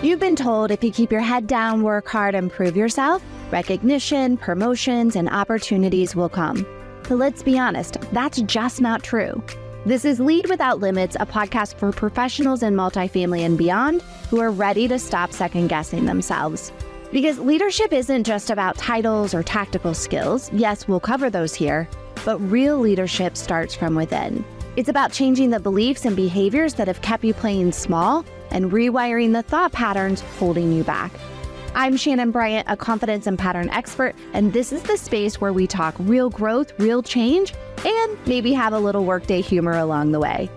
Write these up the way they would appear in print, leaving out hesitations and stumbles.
You've been told if you keep your head down, work hard, and prove yourself, recognition, promotions, and opportunities will come. But let's be honest, that's just not true. This is Lead Without Limits, a podcast for professionals in multifamily and beyond who are ready to stop second-guessing themselves. Because leadership isn't just about titles or tactical skills. Yes, we'll cover those here, but real leadership starts from within. It's about changing the beliefs and behaviors that have kept you playing small and rewiring the thought patterns holding you back. I'm Shannon Bryant, a confidence and pattern expert, and this is the space where we talk real growth, real change, and maybe have a little workday humor along the way.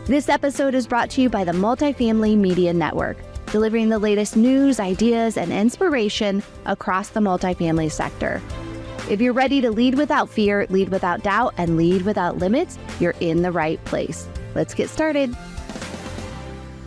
This episode is brought to you by the Multifamily Media Network, delivering the latest news, ideas, and inspiration across the multifamily sector. If you're ready to lead without fear, lead without doubt, and lead without limits, you're in the right place. Let's get started.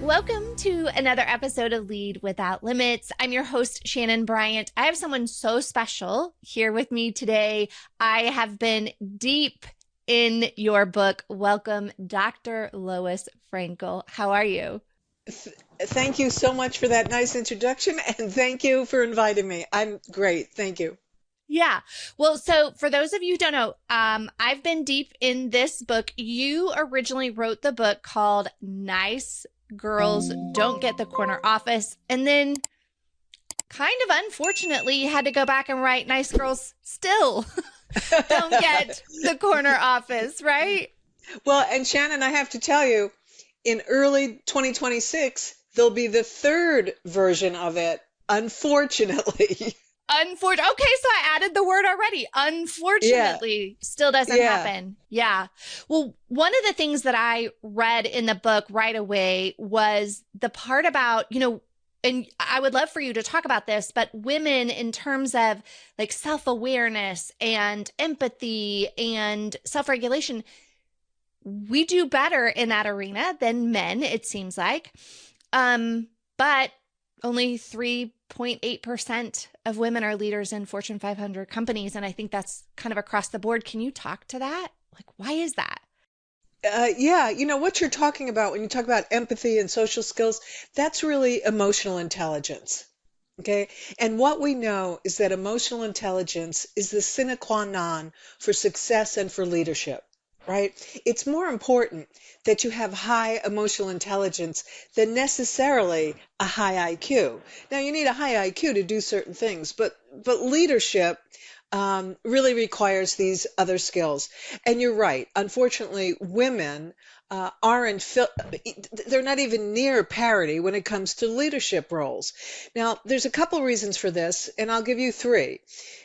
Welcome to another episode of Lead Without Limits. I'm your host, Shannon Bryant. I have someone so special here with me today. I have been deep in your book. Welcome, Dr. Lois Frankel. How are you? Thank you so much for that nice introduction, and thank you for inviting me. I'm great. Thank you. Yeah. Well, so for those of you who don't know, I've been deep in this book. You originally wrote the book called Nice Girls Don't Get the Corner Office, and then kind of unfortunately you had to go back and write Nice Girls Still Don't Get the Corner Office, right? Well, and Shannon, I have to tell you, in early 2026, there'll be the third version of it, unfortunately. Okay, so I added the word already. Unfortunately, still doesn't happen. Yeah. Well, one of the things that I read in the book right away was the part about, and I would love for you to talk about this, but women in terms of like self-awareness and empathy and self-regulation, we do better in that arena than men, it seems like. But only 3.8% of women are leaders in Fortune 500 companies. And I think that's kind of across the board. Can you talk to that? Like, why is that? What you're talking about when you talk about empathy and social skills, that's really emotional intelligence. Okay. And what we know is that emotional intelligence is the sine qua non for success and for leadership. Right? It's more important that you have high emotional intelligence than necessarily a high IQ. Now, you need a high IQ to do certain things, but leadership really requires these other skills. And you're right. Unfortunately, women they're not even near parity when it comes to leadership roles. Now, there's a couple reasons for this, and I'll give you three.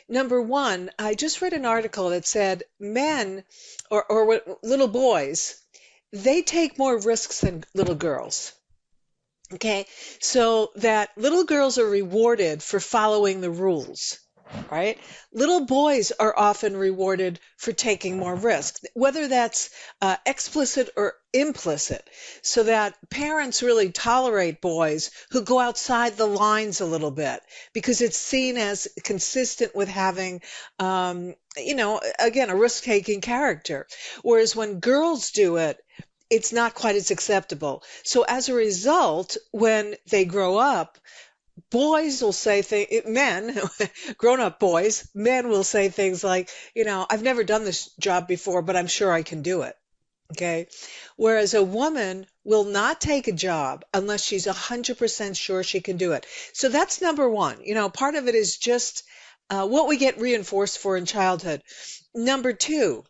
Number one, I just read an article that said men or little boys, they take more risks than little girls. Okay, so that little girls are rewarded for following the rules. Right? Little boys are often rewarded for taking more risk, whether that's explicit or implicit, so that parents really tolerate boys who go outside the lines a little bit because it's seen as consistent with having, again, a risk-taking character. Whereas when girls do it, it's not quite as acceptable. So as a result, when they grow up, boys will say grown-up boys, men will say things like, I've never done this job before, but I'm sure I can do it. Okay. Whereas a woman will not take a job unless she's 100% sure she can do it. So that's number one. Part of it is just what we get reinforced for in childhood. Number two,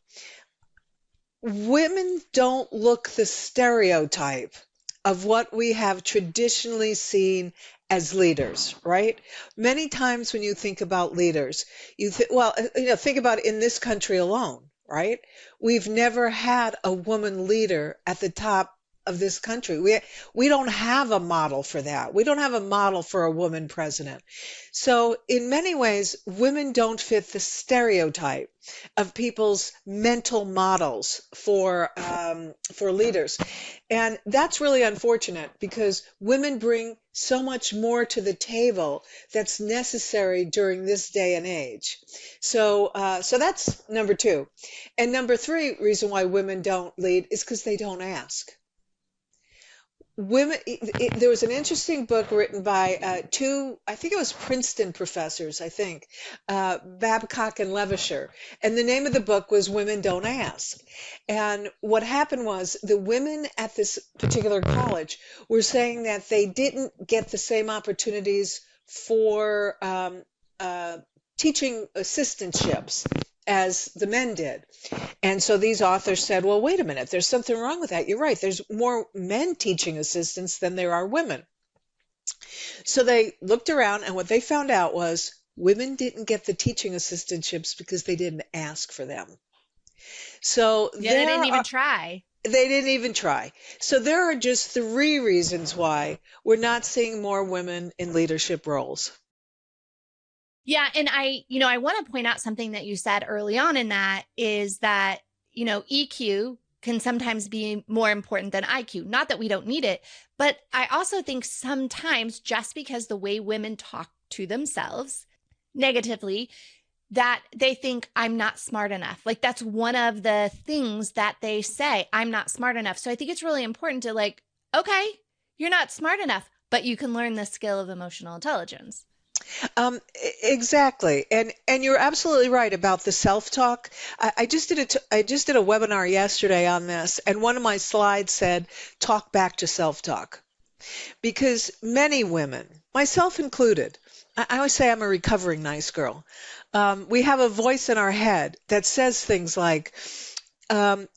women don't look the stereotype of what we have traditionally seen as leaders, right? Many times when you think about leaders, think about in this country alone, right? We've never had a woman leader at the top of this country. We don't have a model for that. We don't have a model for a woman president. So in many ways, women don't fit the stereotype of people's mental models for leaders. And that's really unfortunate because women bring so much more to the table that's necessary during this day and age. So that's number two. And number three reason why women don't lead is because they don't ask. There was an interesting book written by two, I think it was Princeton professors, I think, Babcock and Levasseur. And the name of the book was Women Don't Ask. And what happened was the women at this particular college were saying that they didn't get the same opportunities for teaching assistantships as the men did. And so these authors said, well, wait a minute, there's something wrong with that. You're right. There's more men teaching assistants than there are women. So they looked around, and what they found out was women didn't get the teaching assistantships because they didn't ask for them. So Yeah, they didn't even try. They didn't even try. So there are just 3 reasons why we're not seeing more women in leadership roles. Yeah. And I want to point out something that you said early on in that is that, EQ can sometimes be more important than IQ. Not that we don't need it, but I also think sometimes just because the way women talk to themselves negatively, that they think I'm not smart enough. Like that's one of the things that they say, I'm not smart enough. So I think it's really important to okay, you're not smart enough, but you can learn the skill of emotional intelligence. Exactly. And you're absolutely right about the self-talk. I just did I just did a webinar yesterday on this, and one of my slides said, talk back to self-talk. Because many women, myself included, I always say I'm a recovering nice girl. We have a voice in our head that says things like,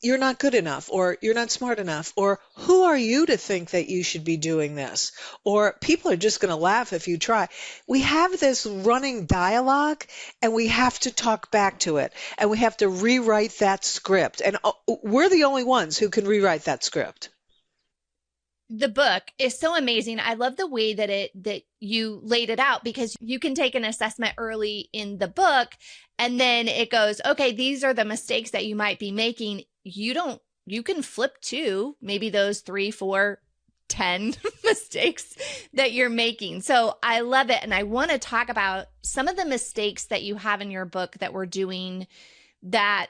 you're not good enough, or you're not smart enough, or who are you to think that you should be doing this, or people are just going to laugh if you try. We have this running dialogue, and we have to talk back to it, and we have to rewrite that script. And we're the only ones who can rewrite that script. The book is so amazing. I love the way that you laid it out, because you can take an assessment early in the book and then it goes, okay, these are the mistakes that you might be making. You can flip to maybe those 3, 4, 10 mistakes that you're making. So I love it. And I want to talk about some of the mistakes that you have in your book that we're doing that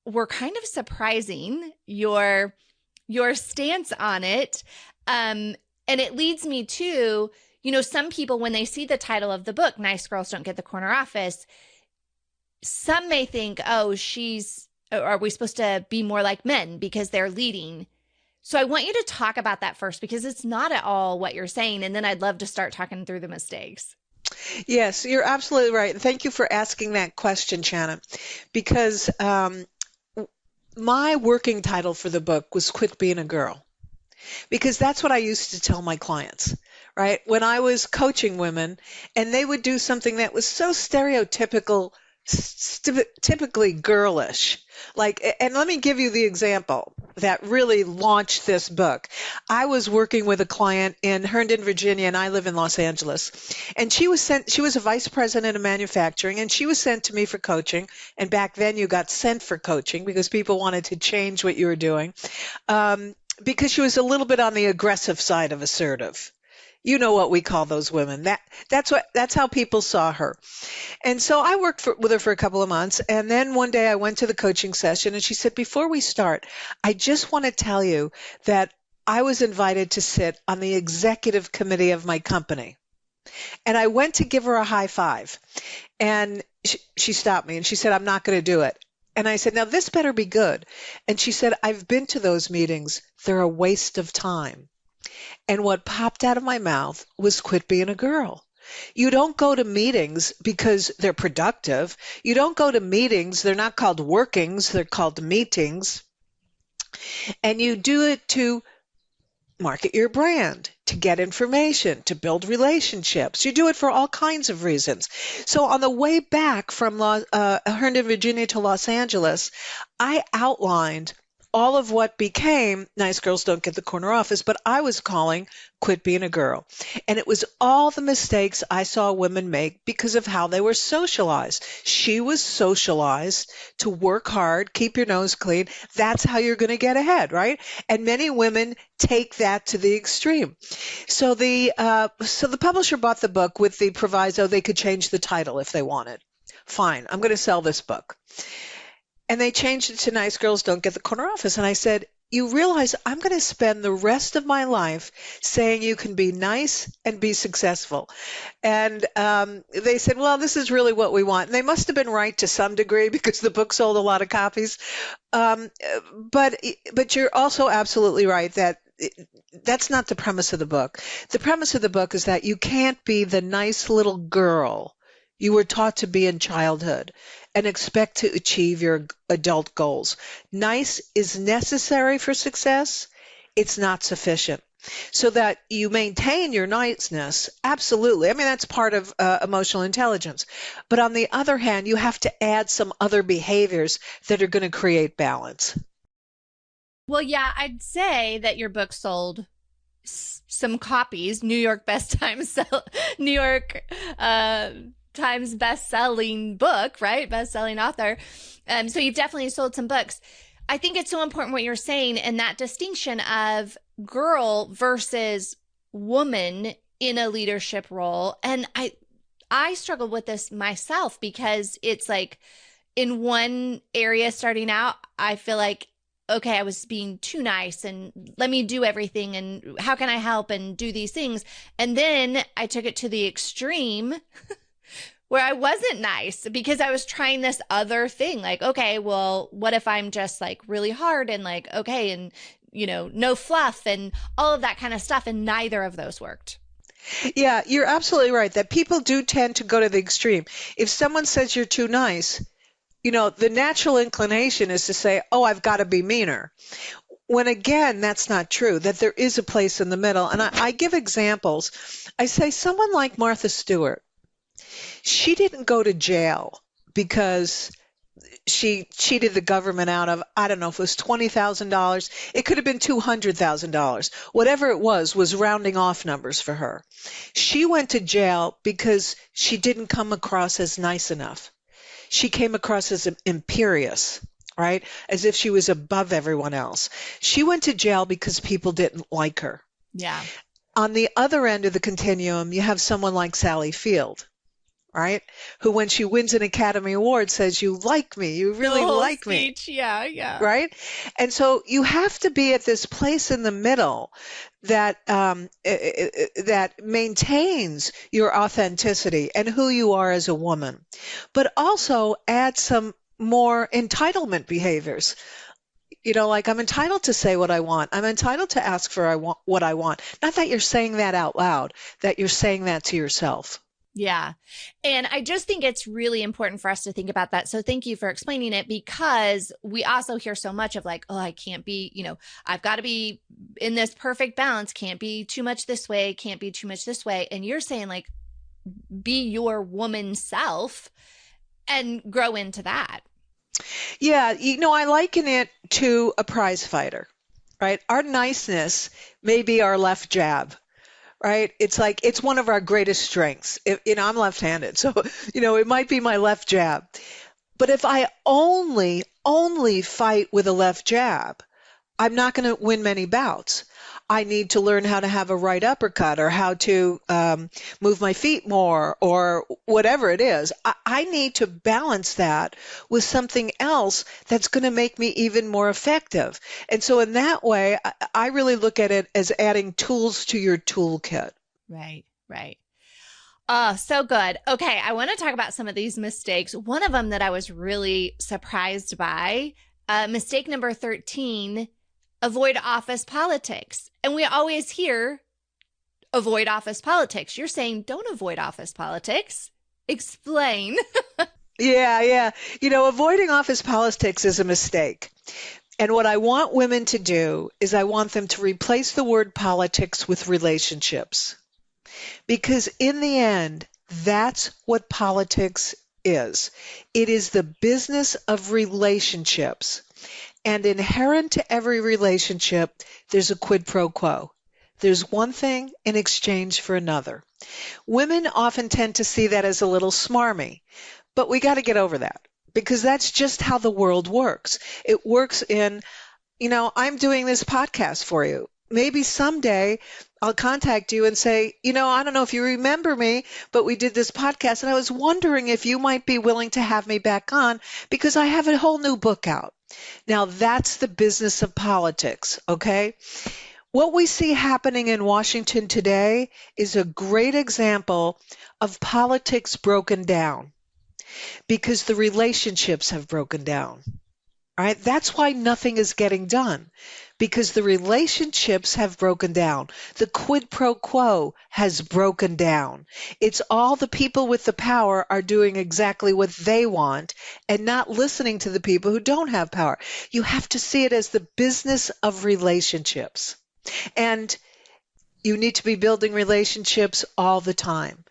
were kind of surprising your stance on it. And it leads me to, some people, when they see the title of the book, Nice Girls Don't Get the Corner Office, some may think, oh, are we supposed to be more like men because they're leading? So I want you to talk about that first, because it's not at all what you're saying. And then I'd love to start talking through the mistakes. Yes, you're absolutely right. And thank you for asking that question, Shannon, because my working title for the book was Quit Being a Girl, because that's what I used to tell my clients, right? When I was coaching women and they would do something that was so stereotypical, typically girlish. And let me give you the example that really launched this book. I was working with a client in Herndon, Virginia, and I live in Los Angeles. And she was a vice president of manufacturing, and she was sent to me for coaching. And back then you got sent for coaching because people wanted to change what you were doing. Because she was a little bit on the aggressive side of assertive. You know what we call those women. That's how people saw her. And so I worked with her for a couple of months. And then one day I went to the coaching session and she said, before we start, I just want to tell you that I was invited to sit on the executive committee of my company. And I went to give her a high five. And she stopped me and she said, I'm not going to do it. And I said, now this better be good. And she said, I've been to those meetings. They're a waste of time. And what popped out of my mouth was quit being a girl. You don't go to meetings because they're productive. You don't go to meetings. They're not called workings. They're called meetings. And you do it to market your brand, to get information, to build relationships. You do it for all kinds of reasons. So on the way back from Herndon, Virginia to Los Angeles, I outlined all of what became Nice Girls Don't Get the Corner Office, but I was calling Quit Being a Girl. And it was all the mistakes I saw women make because of how they were socialized. She was socialized to work hard, keep your nose clean. That's how you're going to get ahead, right? And many women take that to the extreme. So the publisher bought the book with the proviso they could change the title if they wanted. Fine, I'm going to sell this book. And they changed it to Nice Girls Don't Get the Corner Office. And I said, you realize I'm going to spend the rest of my life saying you can be nice and be successful. And they said, well, this is really what we want. And they must have been right to some degree because the book sold a lot of copies. Um, but you're also absolutely right that that's not the premise of the book. The premise of the book is that you can't be the nice little girl you were taught to be in childhood and expect to achieve your adult goals. Nice is necessary for success. It's not sufficient. So that you maintain your niceness, absolutely. I mean, that's part of emotional intelligence. But on the other hand, you have to add some other behaviors that are going to create balance. Well, yeah, I'd say that your book sold some copies. New York Times best-selling book, right? Best-selling author. So you've definitely sold some books. I think it's so important what you're saying and that distinction of girl versus woman in a leadership role. And I struggled with this myself because it's like in one area starting out, I feel like, okay, I was being too nice and let me do everything and how can I help and do these things. And then I took it to the extreme where I wasn't nice because I was trying this other thing. Like, okay, well, what if I'm just like really hard and like, okay, and no fluff and all of that kind of stuff. And neither of those worked. Yeah, you're absolutely right that people do tend to go to the extreme. If someone says you're too nice, the natural inclination is to say, oh, I've got to be meaner. When again, that's not true, that there is a place in the middle. And I give examples. I say someone like Martha Stewart, she didn't go to jail because she cheated the government out of, I don't know if it was $20,000. It could have been $200,000. Whatever it was rounding off numbers for her. She went to jail because she didn't come across as nice enough. She came across as imperious, right? As if she was above everyone else. She went to jail because people didn't like her. Yeah. On the other end of the continuum, you have someone like Sally Field, right? Who, when she wins an Academy Award, says, you like me, you really like speech. me. Yeah. Right? And so you have to be at this place in the middle that that maintains your authenticity and who you are as a woman, but also add some more entitlement behaviors. Like I'm entitled to say what I want. I'm entitled to ask for what I want. Not that you're saying that out loud, that you're saying that to yourself. Yeah. And I just think it's really important for us to think about that. So thank you for explaining it, because we also hear so much of like, oh, I can't be, I've got to be in this perfect balance. Can't be too much this way. Can't be too much this way. And you're saying like, be your woman self and grow into that. Yeah. I liken it to a prize fighter, right? Our niceness may be our left jab. Right? It's like, it's one of our greatest strengths. I'm left-handed, so, it might be my left jab. But if I only fight with a left jab, I'm not going to win many bouts. I need to learn how to have a right uppercut or how to move my feet more or whatever it is. I need to balance that with something else that's going to make me even more effective. And so in that way, I really look at it as adding tools to your toolkit. Right. Oh, so good. Okay, I want to talk about some of these mistakes. One of them that I was really surprised by, mistake number 13, avoid office politics. And we always hear avoid office politics. You're saying don't avoid office politics. Explain. Yeah. Avoiding office politics is a mistake. And what I want women to do is I want them to replace the word politics with relationships. Because in the end, that's what politics is. It is the business of relationships. And inherent to every relationship, there's a quid pro quo. There's one thing in exchange for another. Women often tend to see that as a little smarmy, but we got to get over that because that's just how the world works. It works in, I'm doing this podcast for you. Maybe someday I'll contact you and say, I don't know if you remember me, but we did this podcast and I was wondering if you might be willing to have me back on because I have a whole new book out. Now, that's the business of politics, okay? What we see happening in Washington today is a great example of politics broken down because the relationships have broken down. All right, that's why nothing is getting done, because the relationships have broken down. The quid pro quo has broken down. It's all the people with the power are doing exactly what they want and not listening to the people who don't have power. You have to see it as the business of relationships. And you need to be building relationships all the time,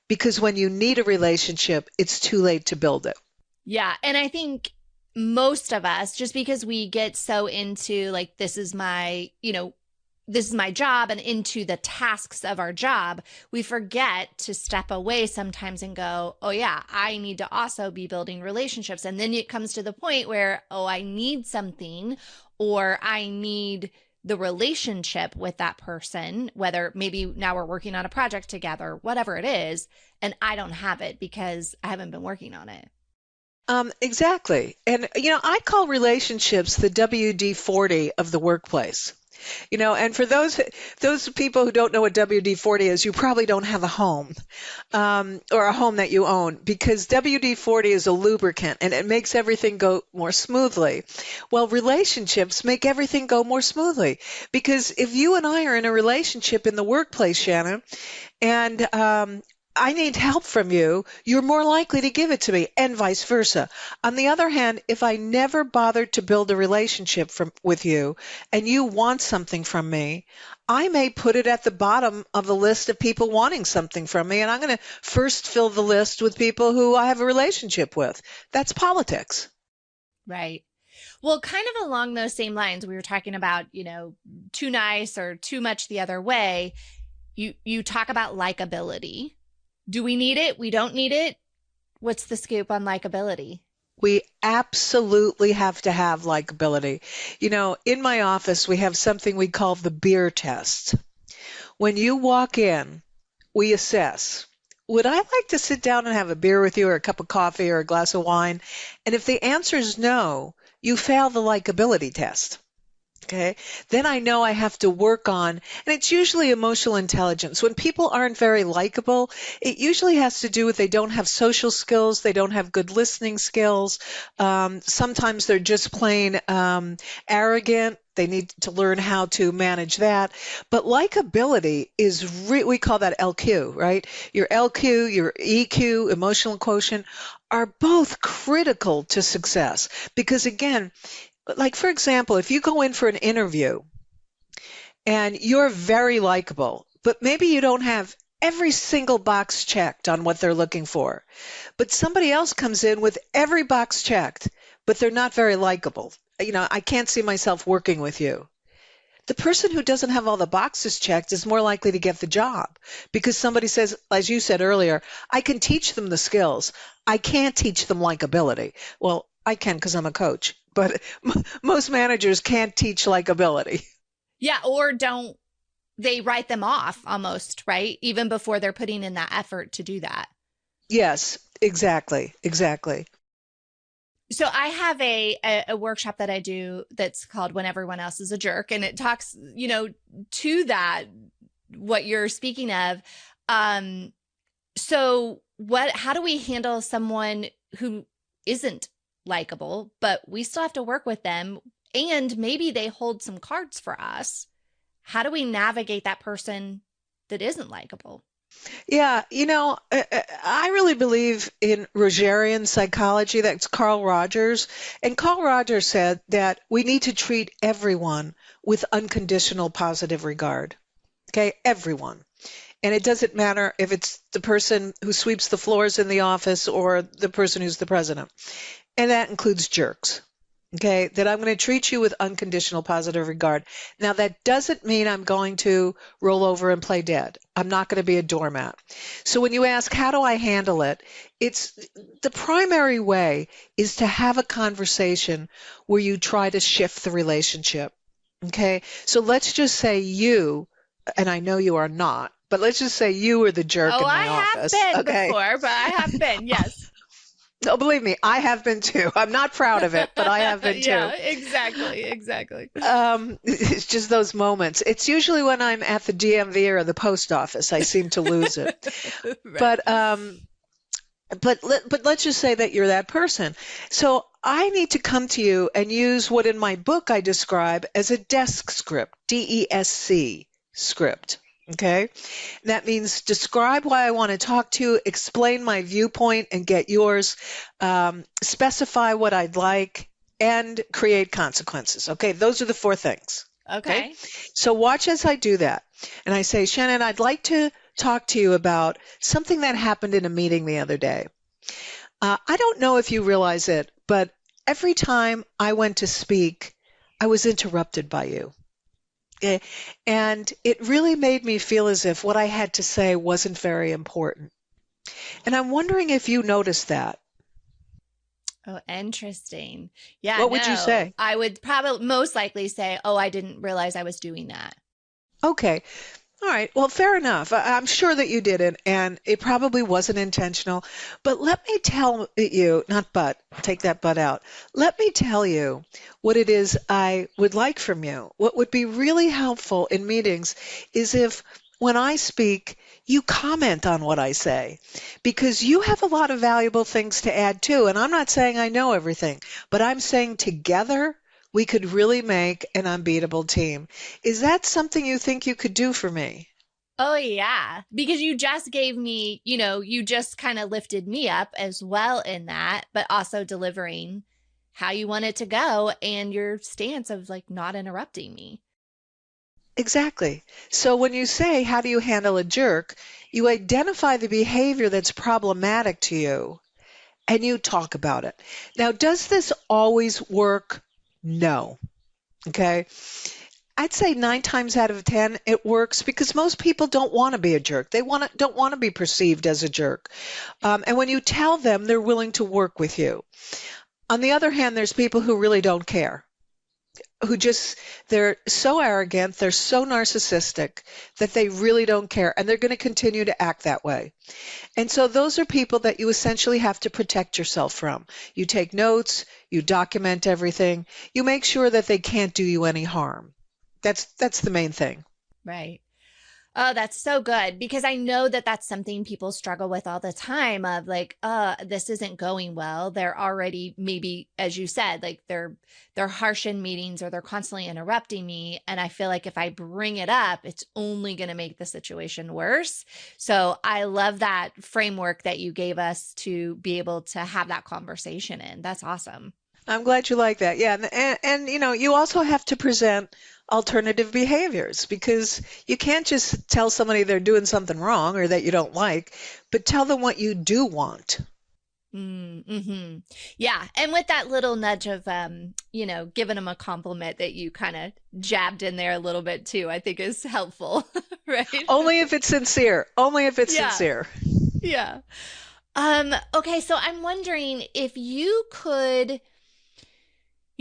because when you need a relationship, it's too late to build it. Yeah. And I think most of us, just because we get so into like, this is my job and into the tasks of our job, we forget to step away sometimes and go, oh yeah, I need to also be building relationships. And then it comes to the point where, oh, I need something, or I need the relationship with that person, whether maybe now we're working on a project together, whatever it is, and I don't have it because I haven't been working on it. Exactly. And, I call relationships the WD-40 of the workplace. And for those people who don't know what WD-40 is, you probably don't have a home, or a home that you own, because WD-40 is a lubricant and it makes everything go more smoothly. Well, relationships make everything go more smoothly, because if you and I are in a relationship in the workplace, Shannon, and I need help from you, you're more likely to give it to me, and vice versa. On the other hand, if I never bothered to build a relationship with you and you want something from me, I may put it at the bottom of the list of people wanting something from me, and I'm going to first fill the list with people who I have a relationship with. That's politics. Right. Well, kind of along those same lines, we were talking about, too nice or too much the other way. You talk about likability. Do we need it? We don't need it? What's the scoop on likability? We absolutely have to have likability. In my office, we have something we call the beer test. When you walk in, we assess, would I like to sit down and have a beer with you, or a cup of coffee, or a glass of wine? And if the answer is no, you fail the likability test. Okay, then I know I have to work on, and it's usually emotional intelligence. When people aren't very likable, it usually has to do with they don't have social skills, they don't have good listening skills. Sometimes they're just plain arrogant. They need to learn how to manage that. But likability is, we call that LQ, right? Your LQ, your EQ, emotional quotient, are both critical to success. Because again, like, for example, if you go in for an interview and you're very likable, but maybe you don't have every single box checked on what they're looking for, but somebody else comes in with every box checked, but they're not very likable. I can't see myself working with you. The person who doesn't have all the boxes checked is more likely to get the job, because somebody says, as you said earlier, I can teach them the skills. I can't teach them likability. Well, I can, because I'm a coach, but most managers can't teach likability. Yeah, or don't they write them off almost, right? Even before they're putting in that effort to do that. Yes, exactly. So I have a workshop that I do that's called When Everyone Else is a Jerk, and it talks, to that, what you're speaking of. So how do we handle someone who isn't likable, but we still have to work with them, and maybe they hold some cards for us? How do we navigate that person that isn't likable? Yeah, I really believe in Rogerian psychology. That's Carl Rogers. And Carl Rogers said that we need to treat everyone with unconditional positive regard. Okay, everyone. And it doesn't matter if it's the person who sweeps the floors in the office or the person who's the president. And that includes jerks. Okay, that I'm going to treat you with unconditional positive regard. Now, that doesn't mean I'm going to roll over and play dead. I'm not going to be a doormat. So when you ask, how do I handle it? It's the primary way is to have a conversation where you try to shift the relationship. Okay, so let's just say you, and I know you are not, but let's just say you are the jerk in my office. I have been before, but I have been, yes. No, believe me, I have been too. I'm not proud of it, but I have been too. Yeah, exactly, exactly. It's just those moments. It's usually when I'm at the DMV or the post office, I seem to lose it. Right. But let's just say that you're that person. So I need to come to you and use what in my book I describe as a desk script, DESC script. Okay? That means describe why I want to talk to you, explain my viewpoint and get yours, specify what I'd like, and create consequences. Okay? Those are the four things. Okay? Okay. So watch as I do that. And I say, Shannon, I'd like to talk to you about something that happened in a meeting the other day. I don't know if you realize it, but every time I went to speak, I was interrupted by you. And it really made me feel as if what I had to say wasn't very important. And I'm wondering if you noticed that. Oh, interesting. Yeah, What would you no, say? I would probably most likely say, oh, I didn't realize I was doing that. Okay. All right. Well, fair enough. I'm sure that you didn't, and it probably wasn't intentional. But let me tell you, not but, take that but out. Let me tell you what it is I would like from you. What would be really helpful in meetings is if when I speak, you comment on what I say, because you have a lot of valuable things to add too. And I'm not saying I know everything, but I'm saying together we could really make an unbeatable team. Is that something you think you could do for me? Oh, yeah. Because you just gave me, you just kind of lifted me up as well in that, but also delivering how you want it to go and your stance of like not interrupting me. Exactly. So when you say, how do you handle a jerk? You identify the behavior that's problematic to you and you talk about it. Now, does this always work? No. Okay. I'd say 9 times out of 10 it works because most people don't want to be a jerk. They don't want to be perceived as a jerk. And when you tell them, they're willing to work with you. On the other hand, there's people who really don't care, who just, they're so arrogant, they're so narcissistic that they really don't care, and they're going to continue to act that way. And so those are people that you essentially have to protect yourself from. You take notes, you document everything, you make sure that they can't do you any harm. That's the main thing. Right. Oh, that's so good because I know that that's something people struggle with all the time of like, this isn't going well. They're already maybe, as you said, like they're harsh in meetings or they're constantly interrupting me. And I feel like if I bring it up, it's only going to make the situation worse. So I love that framework that you gave us to be able to have that conversation in. That's awesome. I'm glad you like that. Yeah, and you also have to present alternative behaviors because you can't just tell somebody they're doing something wrong or that you don't like, but tell them what you do want. Mm-hmm. Yeah. And with that little nudge of, giving them a compliment that you kind of jabbed in there a little bit too, I think is helpful, right? Only if it's sincere. Only if it's Yeah. sincere. Yeah. Okay. So I'm wondering if you could,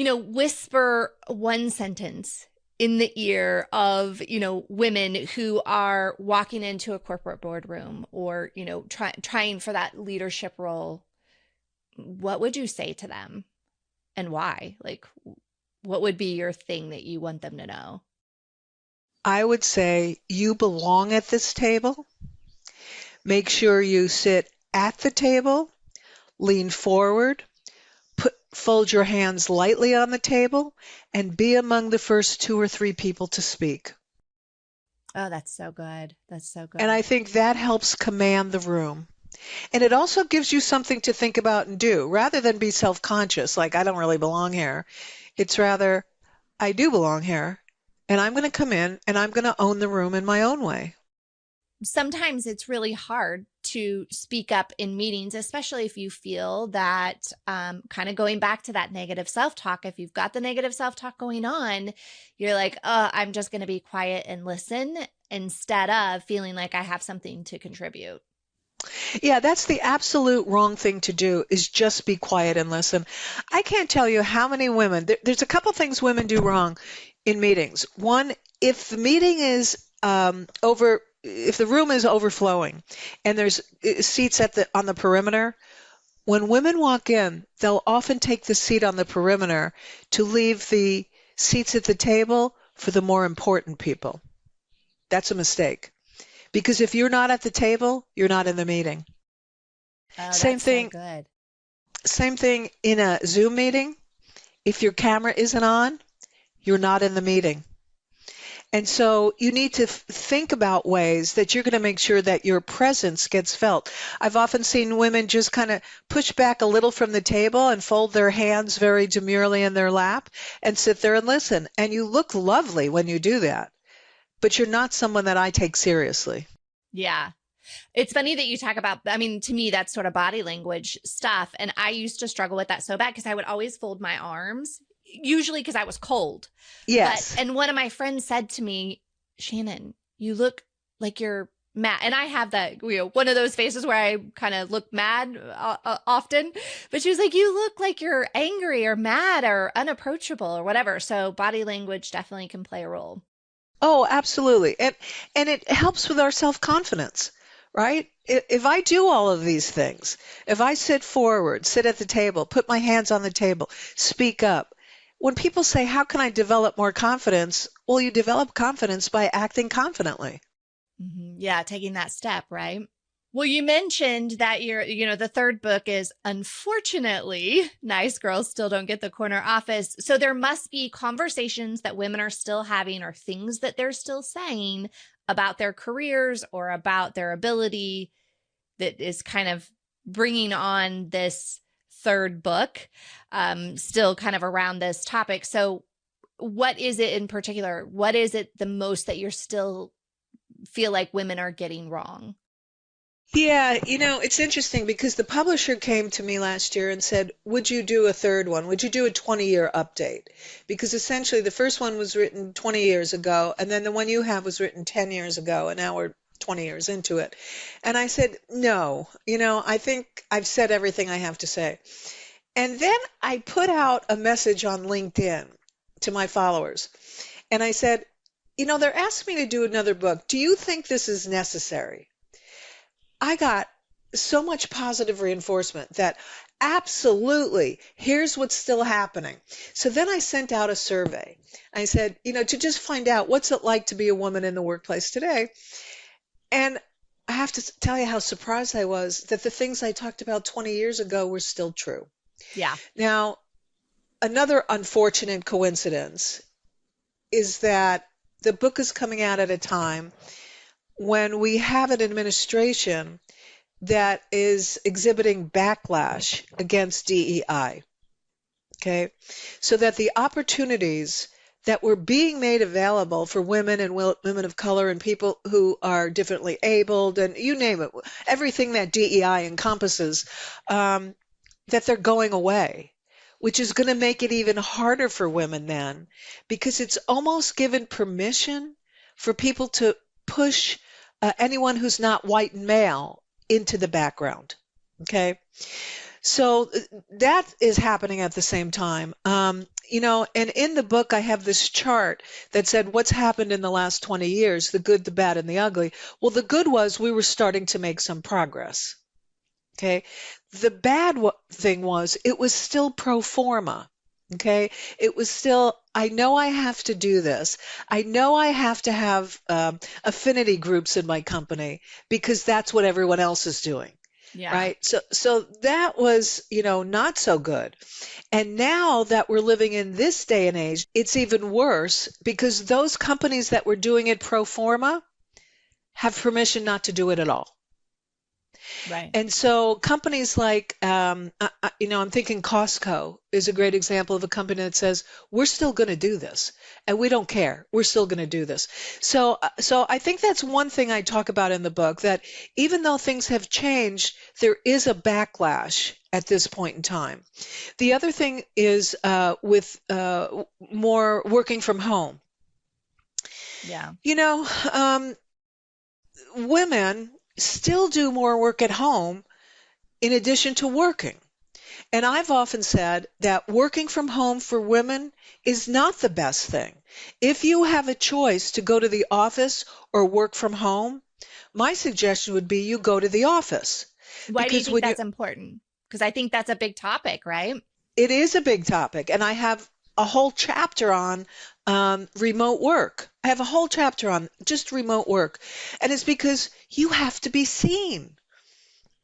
whisper one sentence in the ear of, women who are walking into a corporate boardroom or, trying for that leadership role. What would you say to them and why? Like, what would be your thing that you want them to know? I would say you belong at this table. Make sure you sit at the table, lean forward, fold your hands lightly on the table, and be among the first 2 or 3 people to speak. Oh, that's so good. That's so And good. I think that helps command the room. And it also gives you something to think about and do rather than be self-conscious, like I don't really belong here. It's rather, I do belong here, and I'm going to come in and I'm going to own the room in my own way. Sometimes it's really hard to speak up in meetings, especially if you feel that kind of going back to that negative self-talk. If you've got the negative self-talk going on, you're like, oh, I'm just going to be quiet and listen instead of feeling like I have something to contribute. Yeah, that's the absolute wrong thing to do is just be quiet and listen. I can't tell you how many women, there's a couple things women do wrong in meetings. One, if the meeting is if the room is overflowing and there's seats on the perimeter, When women walk in, they'll often take the seat on the perimeter to leave the seats at the table for the more important people. That's a mistake. Because if you're not at the table, you're not in the meeting. Oh, Same that's so thing, good. same thing in a Zoom meeting. If your camera isn't on, you're not in the meeting. And so you need to think about ways that you're going to make sure that your presence gets felt. I've often seen women just kind of push back a little from the table and fold their hands very demurely in their lap and sit there and listen. And you look lovely when you do that, but you're not someone that I take seriously. Yeah. It's funny that you talk about, I mean, to me, that's sort of body language stuff. And I used to struggle with that so bad because I would always fold my arms, usually because I was cold. Yes. And one of my friends said to me, Shannon, you look like you're mad. And I have that, one of those faces where I kind of look mad often. But she was like, you look like you're angry or mad or unapproachable or whatever. So body language definitely can play a role. Oh, absolutely. And it helps with our self-confidence, right? If I do all of these things, if I sit forward, sit at the table, put my hands on the table, speak up, when people say, how can I develop more confidence? Well, you develop confidence by acting confidently. Yeah, taking that step, right? Well, you mentioned that the third book is unfortunately, nice girls still don't get the corner office. So there must be conversations that women are still having or things that they're still saying about their careers or about their ability that is kind of bringing on this third book, still kind of around this topic. So what is it in particular? What is it the most that you're still feel like women are getting wrong? Yeah, it's interesting because the publisher came to me last year and said, would you do a third one? Would you do a 20-year update? Because essentially the first one was written 20 years ago, and then the one you have was written 10 years ago, and now we're 20 years into it. And I said, no, I think I've said everything I have to say. And then I put out a message on LinkedIn to my followers, and I said, they're asking me to do another book. Do you think this is necessary? I got so much positive reinforcement that absolutely, here's what's still happening. So then I sent out a survey. I said, to just find out what's it like to be a woman in the workplace today. And I have to tell you how surprised I was that the things I talked about 20 years ago were still true. Yeah. Now, another unfortunate coincidence is that the book is coming out at a time when we have an administration that is exhibiting backlash against DEI, okay? So that the opportunities that were being made available for women and women of color and people who are differently abled and you name it, everything that DEI encompasses, that they're going away, which is going to make it even harder for women then, because it's almost given permission for people to push anyone who's not white and male into the background. Okay. So that is happening at the same time. And in the book, I have this chart that said what's happened in the last 20 years, the good, the bad, and the ugly. Well, the good was we were starting to make some progress. Okay. The bad thing was it was still pro forma. Okay. It was still, I know I have to do this. I know I have to have affinity groups in my company because that's what everyone else is doing. Yeah. Right. So that was, not so good. And now that we're living in this day and age, it's even worse because those companies that were doing it pro forma have permission not to do it at all. Right. And so companies like, I'm thinking Costco is a great example of a company that says, we're still going to do this and we don't care. We're still going to do this. So I think that's one thing I talk about in the book, that even though things have changed, there is a backlash at this point in time. The other thing is with more working from home. Yeah. Women still do more work at home in addition to working. And I've often said that working from home for women is not the best thing. If you have a choice to go to the office or work from home, my suggestion would be you go to the office. Why do you Because think when that's important? Because I think that's a big topic, right? It is a big topic, and I have a whole chapter on remote work. I have a whole chapter on just remote work, and it's because you have to be seen,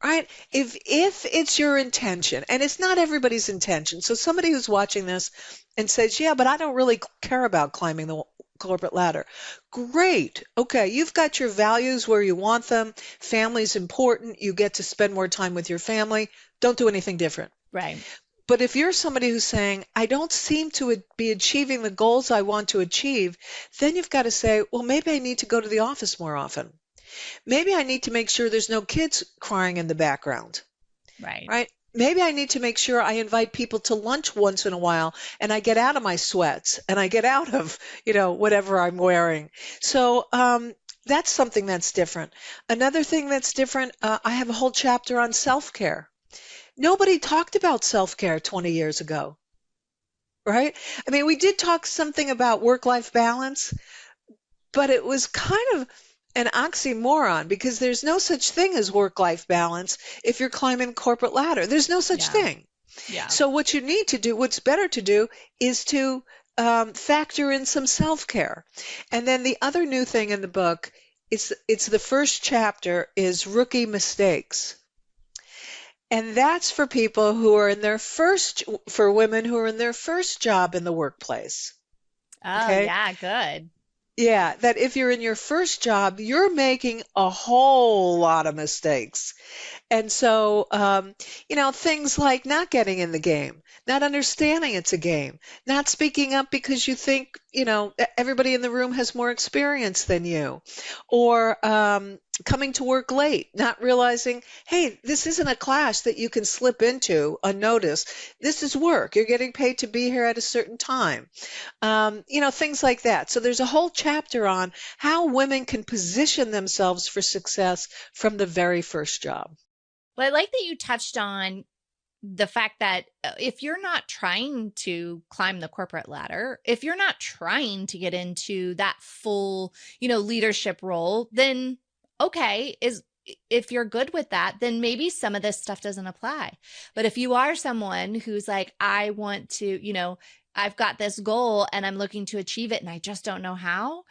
right? If it's your intention, and it's not everybody's intention. So somebody who's watching this and says, "Yeah, but I don't really care about climbing the corporate ladder." Great. Okay, you've got your values where you want them. Family's important. You get to spend more time with your family. Don't do anything different. Right. But if you're somebody who's saying, I don't seem to be achieving the goals I want to achieve, then you've got to say, well, maybe I need to go to the office more often. Maybe I need to make sure there's no kids crying in the background, Right. right? Maybe I need to make sure I invite people to lunch once in a while and I get out of my sweats and I get out of, whatever I'm wearing. So, that's something that's different. Another thing that's different, I have a whole chapter on self-care. Nobody talked about self-care 20 years ago, right? I mean, we did talk something about work-life balance, but it was kind of an oxymoron because there's no such thing as work-life balance if you're climbing the corporate ladder. There's no such thing. Yeah. So what you need to do, what's better to do, is to factor in some self-care. And then the other new thing in the book, it's the first chapter, is rookie mistakes. And that's for people who are for women who are in their first job in the workplace. Oh, Okay? yeah, good. Yeah, that if you're in your first job, you're making a whole lot of mistakes. And so, things like not getting in the game, not understanding it's a game, not speaking up because you think, everybody in the room has more experience than you, or coming to work late, not realizing, hey, this isn't a class that you can slip into unnoticed. This is work. You're getting paid to be here at a certain time. Things like that. So there's a whole chapter on how women can position themselves for success from the very first job. Well, I like that you touched on the fact that if you're not trying to climb the corporate ladder, if you're not trying to get into that full, leadership role, then okay, if you're good with that, then maybe some of this stuff doesn't apply. But if you are someone who's like, I want to, I've got this goal and I'm looking to achieve it and I just don't know how,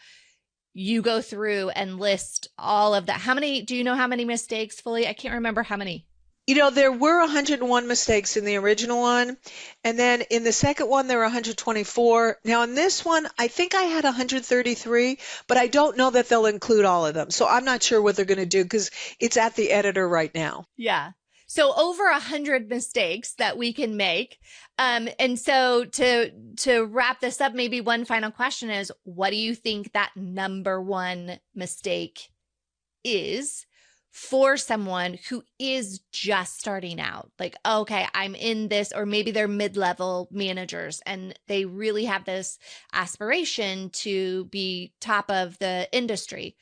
you go through and list all of that. Do you know how many mistakes fully? I can't remember how many. There were 101 mistakes in the original one. And then in the second one, there were 124. Now in this one, I think I had 133, but I don't know that they'll include all of them. So I'm not sure what they're going to do because it's at the editor right now. Yeah. So over 100 mistakes that we can make. And so to wrap this up, maybe one final question is, what do you think that number one mistake is for someone who is just starting out? Like, okay, I'm in this, or maybe they're mid-level managers and they really have this aspiration to be top of the industry.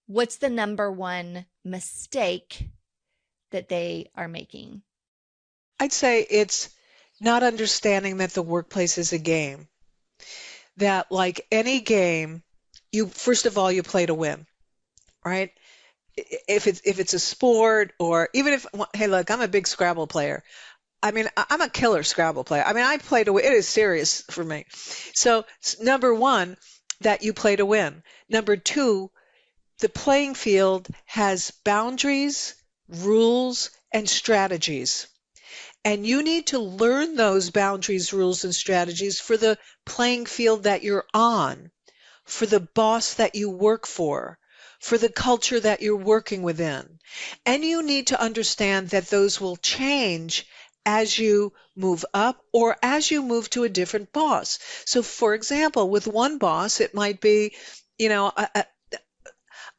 What's the number one mistake that they are making? I'd say it's not understanding that the workplace is a game. That like any game, first of all, you play to win, right? If it's a sport, or even if, hey, look, I'm a big Scrabble player. I mean, I'm a killer Scrabble player. I mean, I play to win. It is serious for me. So number one, that you play to win. Number two, the playing field has boundaries, rules, and strategies. And you need to learn those boundaries, rules, and strategies for the playing field that you're on, for the boss that you work for the culture that you're working within. And you need to understand that those will change as you move up or as you move to a different boss. So for example, with one boss, it might be,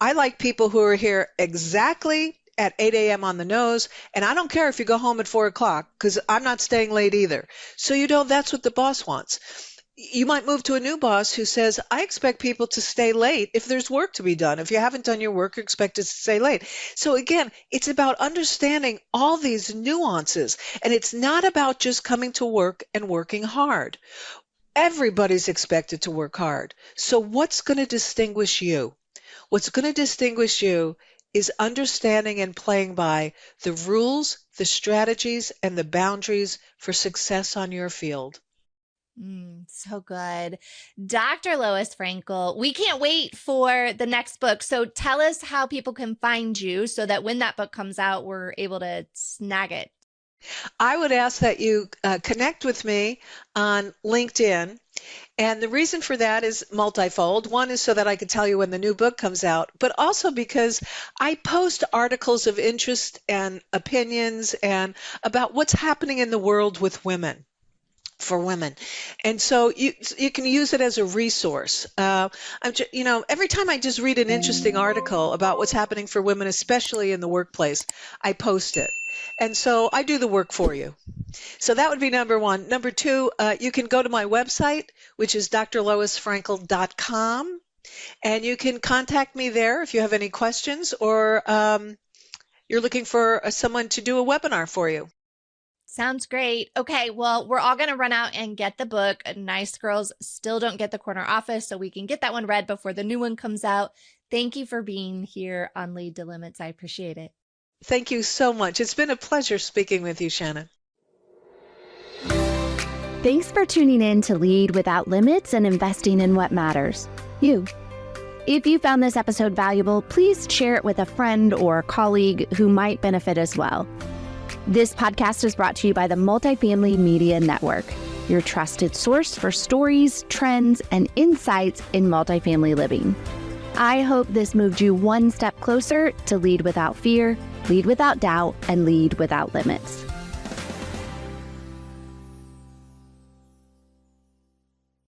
I like people who are here exactly at 8 a.m. on the nose, and I don't care if you go home at 4 o'clock because I'm not staying late either. So that's what the boss wants. You might move to a new boss who says, I expect people to stay late if there's work to be done. If you haven't done your work, you're expected to stay late. So again, it's about understanding all these nuances, and it's not about just coming to work and working hard. Everybody's expected to work hard. So what's going to distinguish you? What's going to distinguish you is understanding and playing by the rules, the strategies and the boundaries for success on your field. So good. Dr. Lois Frankel, we can't wait for the next book. So tell us how people can find you so that when that book comes out, we're able to snag it. I would ask that you connect with me on LinkedIn. And the reason for that is multifold. One is so that I could tell you when the new book comes out, but also because I post articles of interest and opinions and about what's happening in the world with women. For women. And so you can use it as a resource. Every time I just read an interesting article about what's happening for women, especially in the workplace, I post it. And so I do the work for you. So that would be number one. Number two, you can go to my website, which is drloisfrankel.com, and you can contact me there if you have any questions or you're looking for someone to do a webinar for you. Sounds great. Okay, well, we're all going to run out and get the book. Nice Girls still don't get the corner office, so we can get that one read before the new one comes out. Thank you for being here on Lead to Limits. I appreciate it. Thank you so much. It's been a pleasure speaking with you, Shannon. Thanks for tuning in to Lead Without Limits and investing in what matters, you. If you found this episode valuable, please share it with a friend or colleague who might benefit as well. This podcast is brought to you by the Multifamily Media Network, your trusted source for stories, trends, and insights in multifamily living. I hope this moved you one step closer to lead without fear, lead without doubt, and lead without limits.